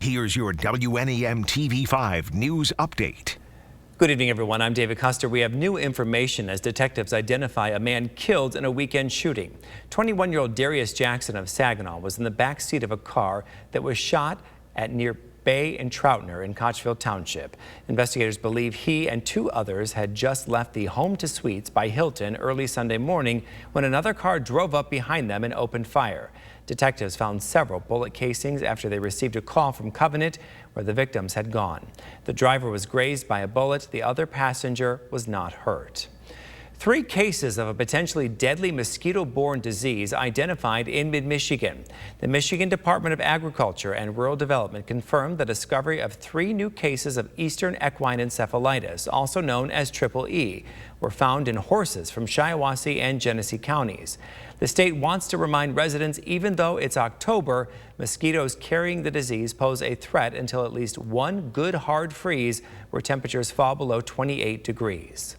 here's your WNEM TV5 news update. Good evening, everyone. I'm David Custer. We have new information as detectives identify a man killed in a weekend shooting. 21-year-old Darius Jackson of Saginaw was in the back seat of a car that was shot at near Bay and Troutner in Kochville Township. Investigators believe he and two others had just left the Home to Suites by Hilton early Sunday morning when another car drove up behind them and opened fire. Detectives found several bullet casings after they received a call from Covenant where the victims had gone. The driver was grazed by a bullet. The other passenger was not hurt. 3 cases of a potentially deadly mosquito-borne disease identified in mid-Michigan. The Michigan Department of Agriculture and Rural Development confirmed the discovery of 3 new cases of Eastern equine encephalitis, also known as Triple E, were found in horses from Shiawassee and Genesee counties. The state wants to remind residents, even though it's October, mosquitoes carrying the disease pose a threat until at least one good hard freeze where temperatures fall below 28 degrees.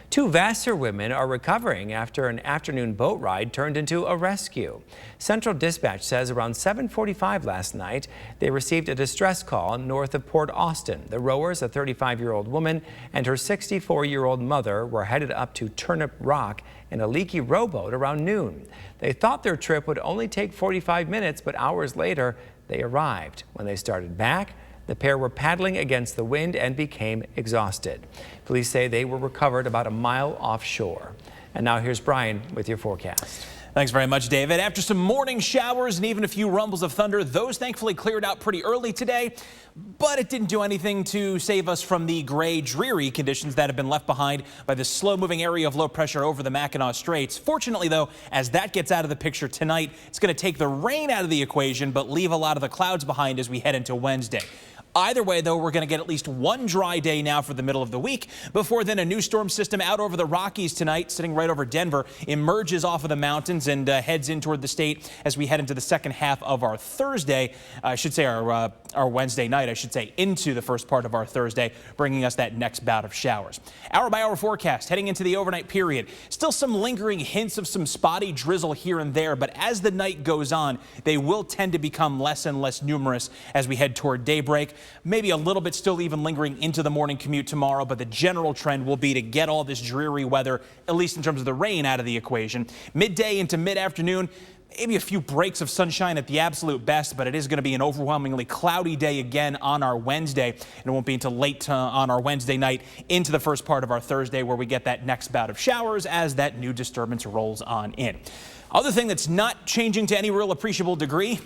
2 Vassar women are recovering after an afternoon boat ride turned into a rescue. Central Dispatch says around 7:45 last night, they received a distress call north of Port Austin. The rowers, a 35-year-old woman and her 64-year-old mother, were headed up to Turnip Rock in a leaky rowboat around noon. They thought their trip would only take 45 minutes, but hours later, they arrived. When they started back, the pair were paddling against the wind and became exhausted. Police say they were recovered about a mile offshore. And now here's Brian with your forecast. Thanks very much, David. After some morning showers and even a few rumbles of thunder, those thankfully cleared out pretty early today. But it didn't do anything to save us from the gray, dreary conditions that have been left behind by the slow-moving area of low pressure over the Mackinac Straits. Fortunately, though, as that gets out of the picture tonight, it's going to take the rain out of the equation, but leave a lot of the clouds behind as we head into Wednesday. Either way, though, we're going to get at least one dry day now for the middle of the week. Before then, a new storm system out over the Rockies tonight, sitting right over Denver, emerges off of the mountains and heads in toward the state as we head into the second half of our Thursday. I should say our Wednesday night, I should say, into the first part of our Thursday, bringing us that next bout of showers. Hour-by-hour forecast heading into the overnight period. Still some lingering hints of some spotty drizzle here and there, but as the night goes on, they will tend to become less and less numerous as we head toward daybreak. Maybe a little bit still even lingering into the morning commute tomorrow, but the general trend will be to get all this dreary weather, at least in terms of the rain, out of the equation. Midday into mid-afternoon, maybe a few breaks of sunshine at the absolute best, but it is going to be an overwhelmingly cloudy day again on our Wednesday. And it won't be until late on our Wednesday night into the first part of our Thursday where we get that next bout of showers as that new disturbance rolls on in. Other thing that's not changing to any real appreciable degree,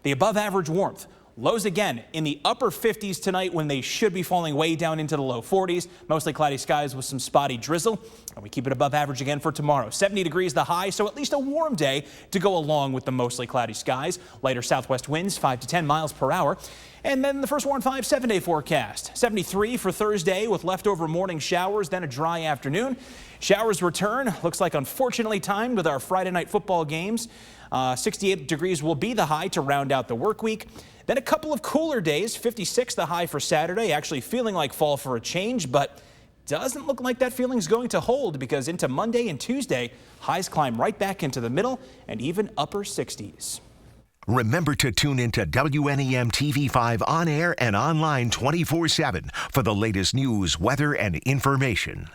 the above average warmth. Lows again in the upper 50s tonight when they should be falling way down into the low 40s. Mostly cloudy skies with some spotty drizzle. And we keep it above average again for tomorrow. 70 degrees the high, so at least a warm day to go along with the mostly cloudy skies. Lighter southwest winds 5 to 10 miles per hour. And then the first Warn 5 7-day forecast. 73 for Thursday with leftover morning showers, then a dry afternoon. Showers return. Looks like unfortunately timed with our Friday night football games. 68 degrees will be the high to round out the work week. Then a couple of cooler days, 56 the high for Saturday, actually feeling like fall for a change, but doesn't look like that feeling's going to hold because into Monday and Tuesday, highs climb right back into the middle and even upper 60s. Remember to tune into WNEM TV5 on air and online 24/7 for the latest news, weather, and information.